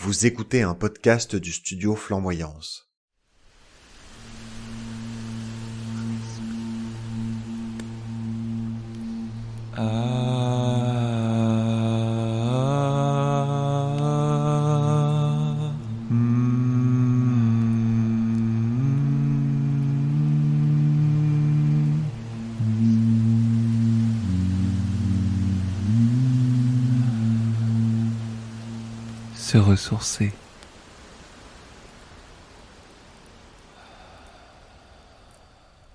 Vous écoutez un podcast du studio Flamboyance. Se ressourcer.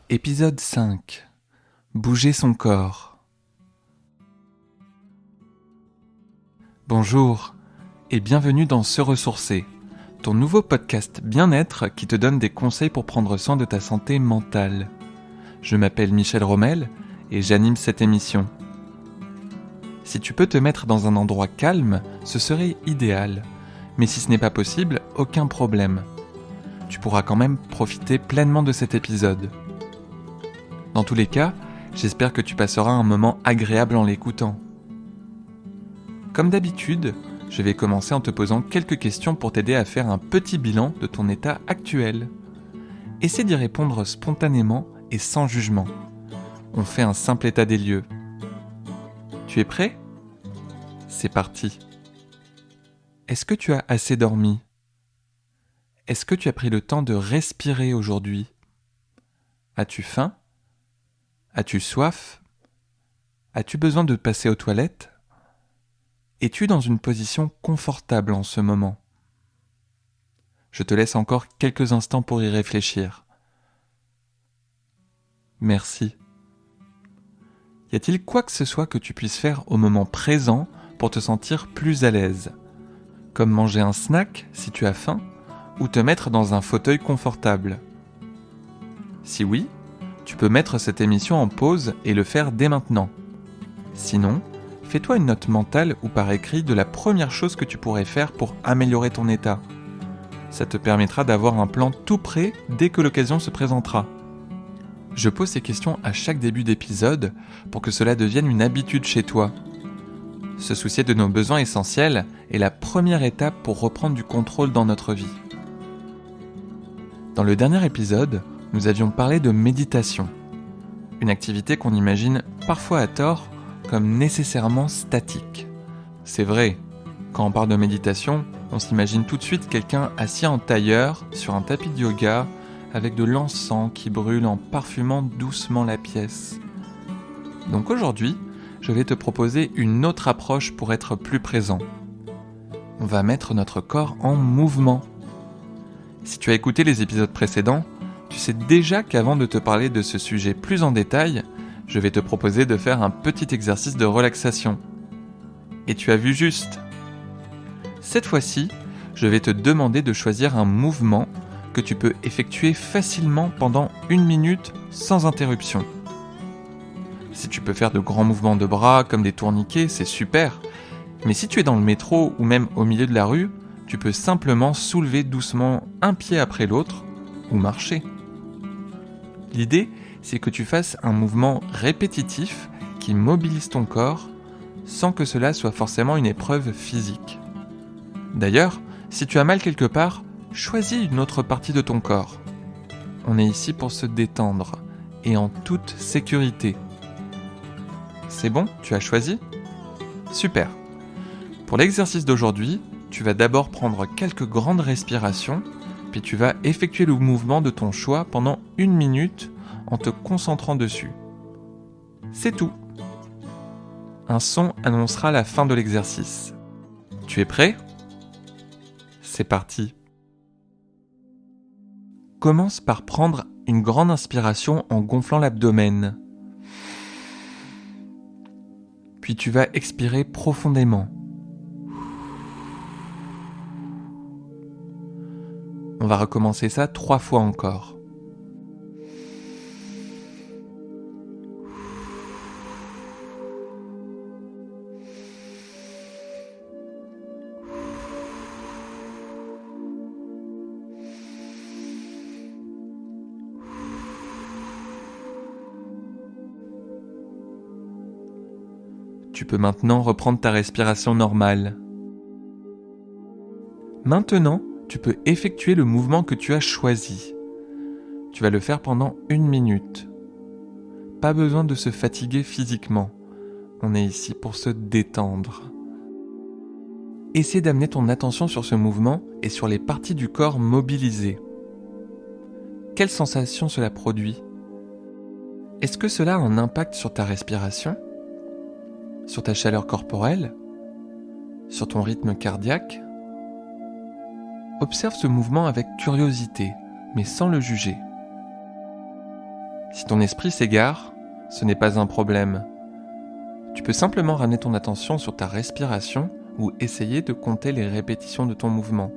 Épisode 5. Bouger son corps. Bonjour et bienvenue dans Se ressourcer, ton nouveau podcast bien-être qui te donne des conseils pour prendre soin de ta santé mentale. Je m'appelle Michel Rommel et j'anime cette émission. Si tu peux te mettre dans un endroit calme, ce serait idéal. Mais si ce n'est pas possible, aucun problème. Tu pourras quand même profiter pleinement de cet épisode. Dans tous les cas, j'espère que tu passeras un moment agréable en l'écoutant. Comme d'habitude, je vais commencer en te posant quelques questions pour t'aider à faire un petit bilan de ton état actuel. Essaie d'y répondre spontanément et sans jugement. On fait un simple état des lieux. Tu es prêt ? C'est parti. Est-ce que tu as assez dormi ? Est-ce que tu as pris le temps de respirer aujourd'hui ? As-tu faim ? As-tu soif ? As-tu besoin de passer aux toilettes ? Es-tu dans une position confortable en ce moment ? Je te laisse encore quelques instants pour y réfléchir. Merci. Y a-t-il quoi que ce soit que tu puisses faire au moment présent pour te sentir plus à l'aise ? Comme manger un snack si tu as faim, ou te mettre dans un fauteuil confortable ? Si oui, tu peux mettre cette émission en pause et le faire dès maintenant. Sinon, fais-toi une note mentale ou par écrit de la première chose que tu pourrais faire pour améliorer ton état. Ça te permettra d'avoir un plan tout prêt dès que l'occasion se présentera. Je pose ces questions à chaque début d'épisode pour que cela devienne une habitude chez toi. Se soucier de nos besoins essentiels est la première étape pour reprendre du contrôle dans notre vie. Dans le dernier épisode, nous avions parlé de méditation, une activité qu'on imagine parfois à tort comme nécessairement statique. C'est vrai, quand on parle de méditation, on s'imagine tout de suite quelqu'un assis en tailleur sur un tapis de yoga avec de l'encens qui brûle en parfumant doucement la pièce. Donc aujourd'hui, je vais te proposer une autre approche pour être plus présent. On va mettre notre corps en mouvement. Si tu as écouté les épisodes précédents, tu sais déjà qu'avant de te parler de ce sujet plus en détail, je vais te proposer de faire un petit exercice de relaxation. Et tu as vu juste. Cette fois-ci, je vais te demander de choisir un mouvement que tu peux effectuer facilement pendant 1 minute sans interruption. Si tu peux faire de grands mouvements de bras comme des tourniquets, c'est super. Mais si tu es dans le métro ou même au milieu de la rue, tu peux simplement soulever doucement un pied après l'autre ou marcher. L'idée, c'est que tu fasses un mouvement répétitif qui mobilise ton corps sans que cela soit forcément une épreuve physique. D'ailleurs, si tu as mal quelque part, choisis une autre partie de ton corps. On est ici pour se détendre et en toute sécurité. C'est bon, tu as choisi ? Super. Pour l'exercice d'aujourd'hui, tu vas d'abord prendre quelques grandes respirations, puis tu vas effectuer le mouvement de ton choix pendant 1 minute en te concentrant dessus. C'est tout. Un son annoncera la fin de l'exercice. Tu es prêt ? C'est parti. Commence par prendre une grande inspiration en gonflant l'abdomen. Puis tu vas expirer profondément. On va recommencer ça 3 fois encore. Tu peux maintenant reprendre ta respiration normale. Maintenant, tu peux effectuer le mouvement que tu as choisi. Tu vas le faire pendant 1 minute. Pas besoin de se fatiguer physiquement. On est ici pour se détendre. Essaie d'amener ton attention sur ce mouvement et sur les parties du corps mobilisées. Quelle sensation cela produit ? Est-ce que cela a un impact sur ta respiration ? Sur ta chaleur corporelle ? Sur ton rythme cardiaque ? Observe ce mouvement avec curiosité, mais sans le juger. Si ton esprit s'égare, ce n'est pas un problème. Tu peux simplement ramener ton attention sur ta respiration ou essayer de compter les répétitions de ton mouvement.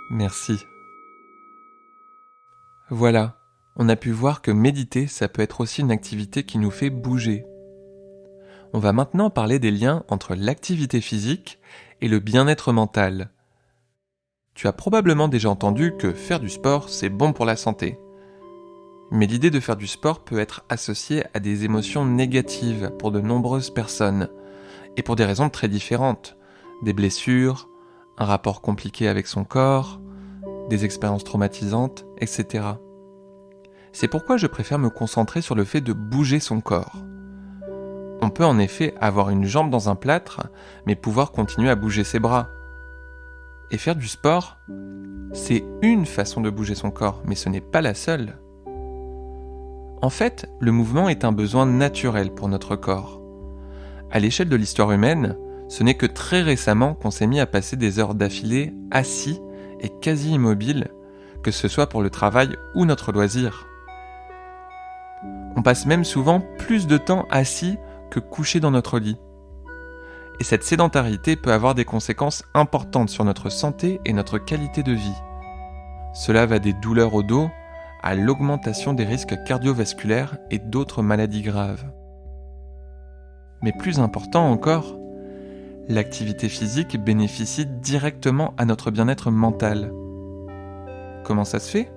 Merci. Voilà, on a pu voir que méditer, ça peut être aussi une activité qui nous fait bouger. On va maintenant parler des liens entre l'activité physique et le bien-être mental. Tu as probablement déjà entendu que faire du sport, c'est bon pour la santé. Mais l'idée de faire du sport peut être associée à des émotions négatives pour de nombreuses personnes, et pour des raisons très différentes. Des blessures, un rapport compliqué avec son corps, des expériences traumatisantes, etc. C'est pourquoi je préfère me concentrer sur le fait de bouger son corps. On peut en effet avoir une jambe dans un plâtre, mais pouvoir continuer à bouger ses bras. Et faire du sport, c'est une façon de bouger son corps, mais ce n'est pas la seule. En fait, le mouvement est un besoin naturel pour notre corps. À l'échelle de l'histoire humaine, ce n'est que très récemment qu'on s'est mis à passer des heures d'affilée assis et quasi immobile, que ce soit pour le travail ou notre loisir. On passe même souvent plus de temps assis que couché dans notre lit. Et cette sédentarité peut avoir des conséquences importantes sur notre santé et notre qualité de vie. Cela va des douleurs au dos à l'augmentation des risques cardiovasculaires et d'autres maladies graves. Mais plus important encore, l'activité physique bénéficie directement à notre bien-être mental. Comment ça se fait ?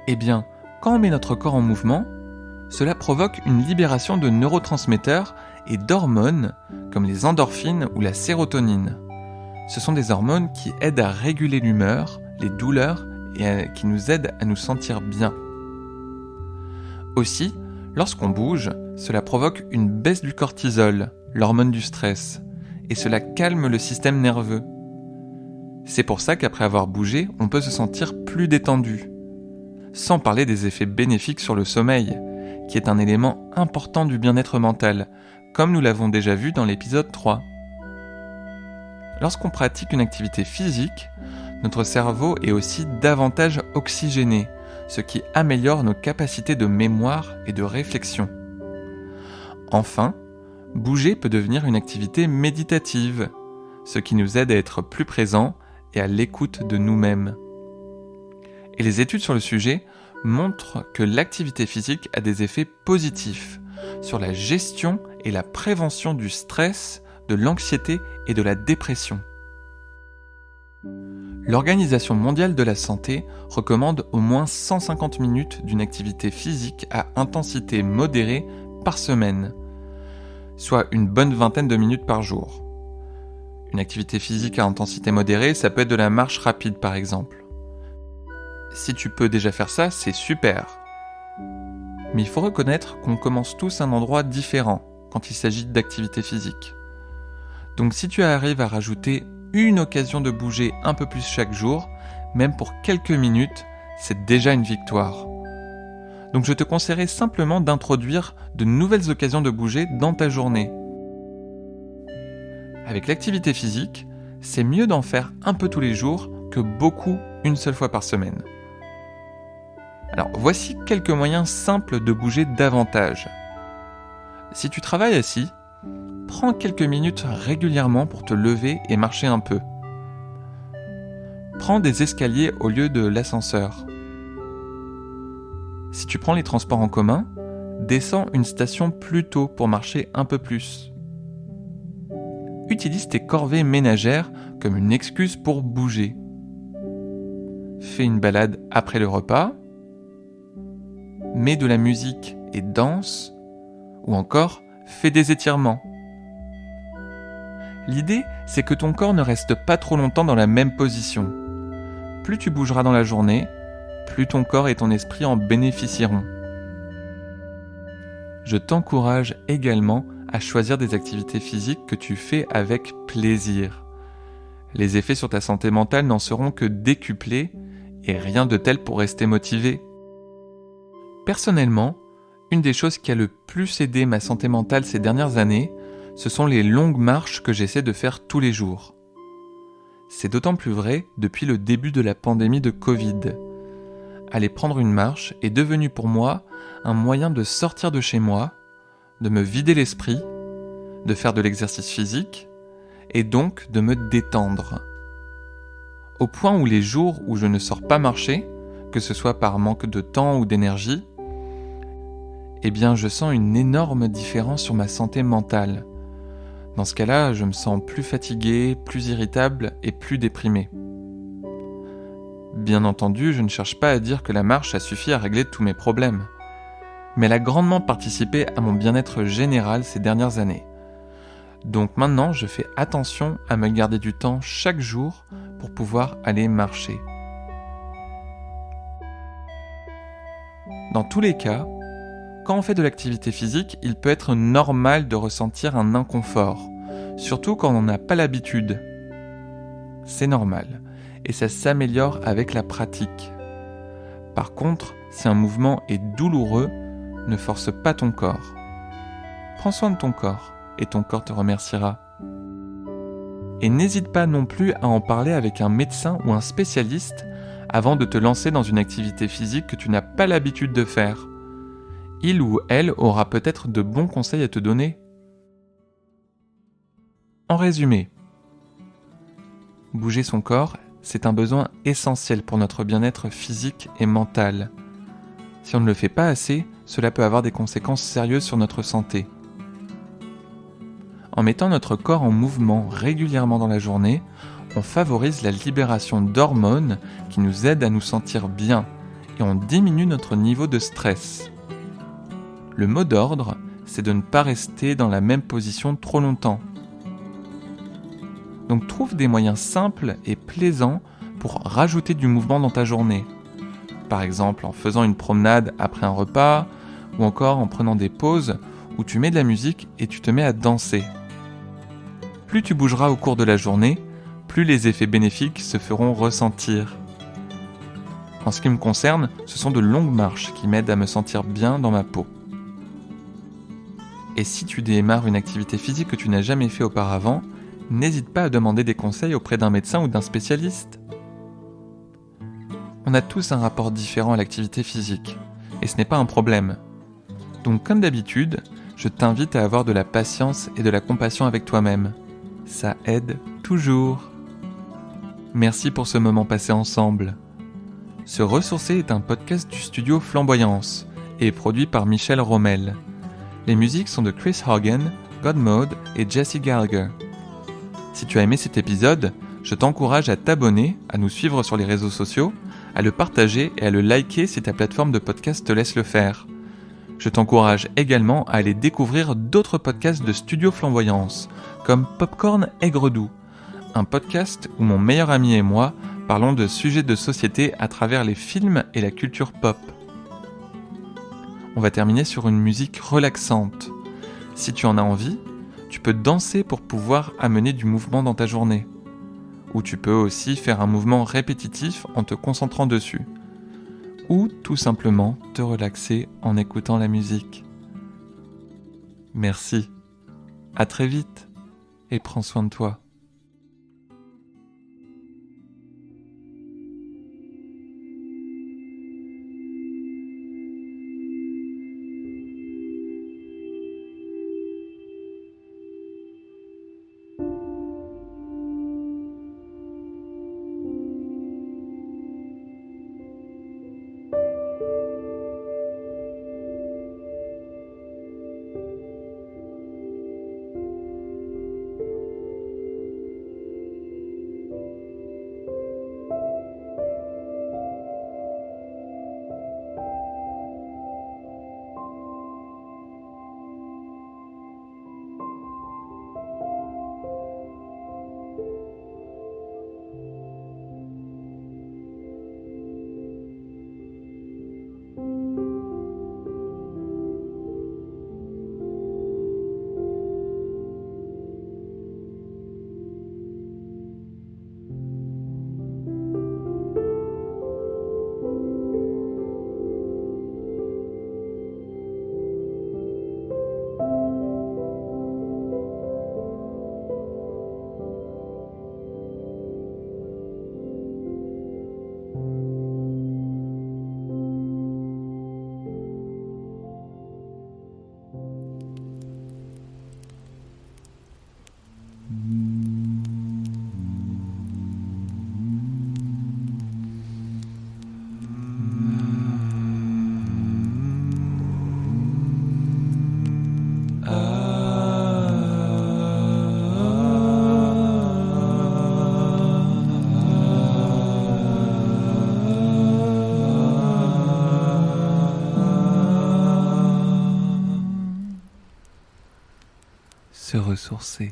Eh bien, quand on met notre corps en mouvement, cela provoque une libération de neurotransmetteurs et d'hormones comme les endorphines ou la sérotonine. Ce sont des hormones qui aident à réguler l'humeur, les douleurs et qui nous aident à nous sentir bien. Aussi, lorsqu'on bouge, cela provoque une baisse du cortisol, l'hormone du stress, et cela calme le système nerveux. C'est pour ça qu'après avoir bougé, on peut se sentir plus détendu. Sans parler des effets bénéfiques sur le sommeil, qui est un élément important du bien-être mental, comme nous l'avons déjà vu dans l'épisode 3. Lorsqu'on pratique une activité physique, notre cerveau est aussi davantage oxygéné, ce qui améliore nos capacités de mémoire et de réflexion. Enfin, bouger peut devenir une activité méditative, ce qui nous aide à être plus présents et à l'écoute de nous-mêmes. Et les études sur le sujet montrent que l'activité physique a des effets positifs sur la gestion et la prévention du stress, de l'anxiété et de la dépression. L'Organisation mondiale de la santé recommande au moins 150 minutes d'une activité physique à intensité modérée par semaine, soit une bonne vingtaine de minutes par jour. Une activité physique à intensité modérée, ça peut être de la marche rapide par exemple. Si tu peux déjà faire ça, c'est super. Mais il faut reconnaître qu'on commence tous à un endroit différent quand il s'agit d'activité physique. Donc si tu arrives à rajouter une occasion de bouger un peu plus chaque jour, même pour quelques minutes, c'est déjà une victoire. Donc je te conseillerais simplement d'introduire de nouvelles occasions de bouger dans ta journée. Avec l'activité physique, c'est mieux d'en faire un peu tous les jours que beaucoup une seule fois par semaine. Alors voici quelques moyens simples de bouger davantage. Si tu travailles assis, prends quelques minutes régulièrement pour te lever et marcher un peu. Prends des escaliers au lieu de l'ascenseur. Si tu prends les transports en commun, descends une station plus tôt pour marcher un peu plus. Utilise tes corvées ménagères comme une excuse pour bouger. fais une balade après le repas, mets de la musique et danse, ou encore fais des étirements. L'idée, c'est que ton corps ne reste pas trop longtemps dans la même position. Plus tu bougeras dans la journée, plus ton corps et ton esprit en bénéficieront. Je t'encourage également à choisir des activités physiques que tu fais avec plaisir. Les effets sur ta santé mentale n'en seront que décuplés et rien de tel pour rester motivé. Personnellement, une des choses qui a le plus aidé ma santé mentale ces dernières années, ce sont les longues marches que j'essaie de faire tous les jours. C'est d'autant plus vrai depuis le début de la pandémie de Covid. Aller prendre une marche est devenu pour moi un moyen de sortir de chez moi, de me vider l'esprit, de faire de l'exercice physique et donc de me détendre. Au point où les jours où je ne sors pas marcher, que ce soit par manque de temps ou d'énergie, eh bien je sens une énorme différence sur ma santé mentale. Dans ce cas-là, je me sens plus fatigué, plus irritable et plus déprimé. Bien entendu, je ne cherche pas à dire que la marche a suffi à régler tous mes problèmes, mais elle a grandement participé à mon bien-être général ces dernières années. Donc maintenant, je fais attention à me garder du temps chaque jour pour pouvoir aller marcher. Dans tous les cas, quand on fait de l'activité physique, il peut être normal de ressentir un inconfort, surtout quand on n'a pas l'habitude. C'est normal, et ça s'améliore avec la pratique. Par contre, si un mouvement est douloureux, ne force pas ton corps. Prends soin de ton corps, et ton corps te remerciera. Et n'hésite pas non plus à en parler avec un médecin ou un spécialiste avant de te lancer dans une activité physique que tu n'as pas l'habitude de faire. Il ou elle aura peut-être de bons conseils à te donner. En résumé, bouger son corps, c'est un besoin essentiel pour notre bien-être physique et mental. Si on ne le fait pas assez, cela peut avoir des conséquences sérieuses sur notre santé. En mettant notre corps en mouvement régulièrement dans la journée, on favorise la libération d'hormones qui nous aident à nous sentir bien et on diminue notre niveau de stress. Le mot d'ordre, c'est de ne pas rester dans la même position trop longtemps. Donc trouve des moyens simples et plaisants pour rajouter du mouvement dans ta journée. Par exemple en faisant une promenade après un repas ou encore en prenant des pauses où tu mets de la musique et tu te mets à danser. Plus tu bougeras au cours de la journée, plus les effets bénéfiques se feront ressentir. En ce qui me concerne, ce sont de longues marches qui m'aident à me sentir bien dans ma peau. Et si tu démarres une activité physique que tu n'as jamais fait auparavant, n'hésite pas à demander des conseils auprès d'un médecin ou d'un spécialiste. On a tous un rapport différent à l'activité physique, et ce n'est pas un problème. Donc comme d'habitude, je t'invite à avoir de la patience et de la compassion avec toi-même. Ça aide toujours. Merci pour ce moment passé ensemble. Se ressourcer est un podcast du studio Flamboyance et est produit par Michel Rommel. Les musiques sont de Chris Hagen, Godmode et Jesse Gallagher. Si tu as aimé cet épisode, je t'encourage à t'abonner, à nous suivre sur les réseaux sociaux, à le partager et à le liker si ta plateforme de podcast te laisse le faire. Je t'encourage également à aller découvrir d'autres podcasts de Studio Flamboyance, comme Popcorn Aigre-Doux, un podcast où mon meilleur ami et moi parlons de sujets de société à travers les films et la culture pop. On va terminer sur une musique relaxante. Si tu en as envie, tu peux danser pour pouvoir amener du mouvement dans ta journée. Ou tu peux aussi faire un mouvement répétitif en te concentrant dessus. Ou tout simplement te relaxer en écoutant la musique. Merci. À très vite et prends soin de toi. se ressourcer.